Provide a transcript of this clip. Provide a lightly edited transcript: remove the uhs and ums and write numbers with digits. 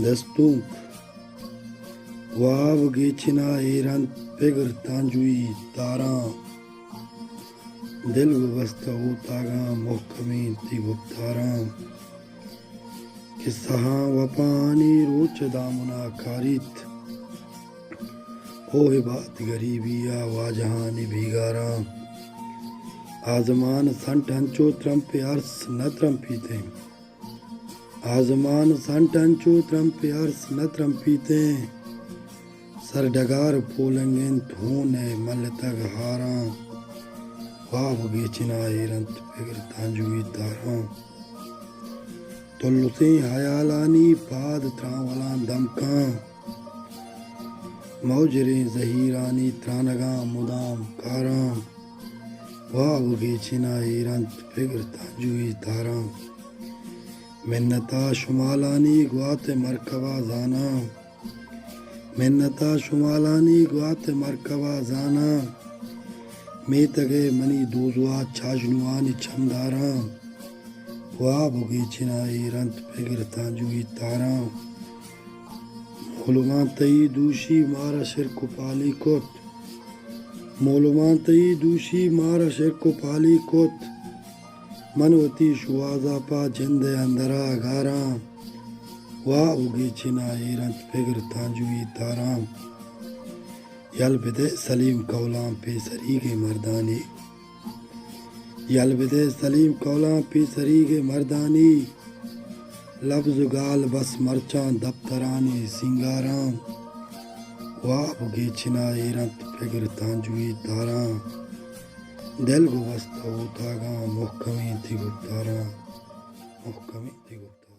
Destunk vav geçina eran pegr tanjui taran dil vasta utaga muhkamin ti guptaran kisaha vapani roch damuna karit o hibat garibiya wajahani bhigaran آزمان سن ٹنچو ترمپے عرص نہ ترمپیتے آزمان سن ٹنچو ترمپے عرص نہ ترمپیتے سر ڈگار پولنگین تھونے مل تگ ہاراں واو گیچنا ایرنت پگر تانجوی تاراں تلسیں حیالانی پاد تراولان دمکاں موجریں زہیرانی ترانگاں مدام کاراں واو گیچنا ایرنت پگر تانجوی تاراں منتا شمالانی گوات مرکبہ زانا منتا شمالانی گوات مرکبہ زانا میں تگے منی دوزوا چھاجنوانی چھمداراں واو گیچنا ایرنت پگر تانجوی تاراں مولوان تئی دوشی مارا شرک پالی کت مولوان تئی دوشی مارا شرک پالی کت منوتی شوازا پا جند اندرا گاراں واو گیچنا ایرنت پگر تانجوی تاراں یل بدے سلیم کولاں پی سریگ مردانی یل بدے سلیم کولاں پی سریگ مردانی لفظ گال بس مرچاں دفترانی سنگاراں واو گیچنا ایرنت پگر تانجوی تاراں دل گو بستہ ہوتا گاں محکمیں تھی گفتاراں محکمیں تھی گفتاراں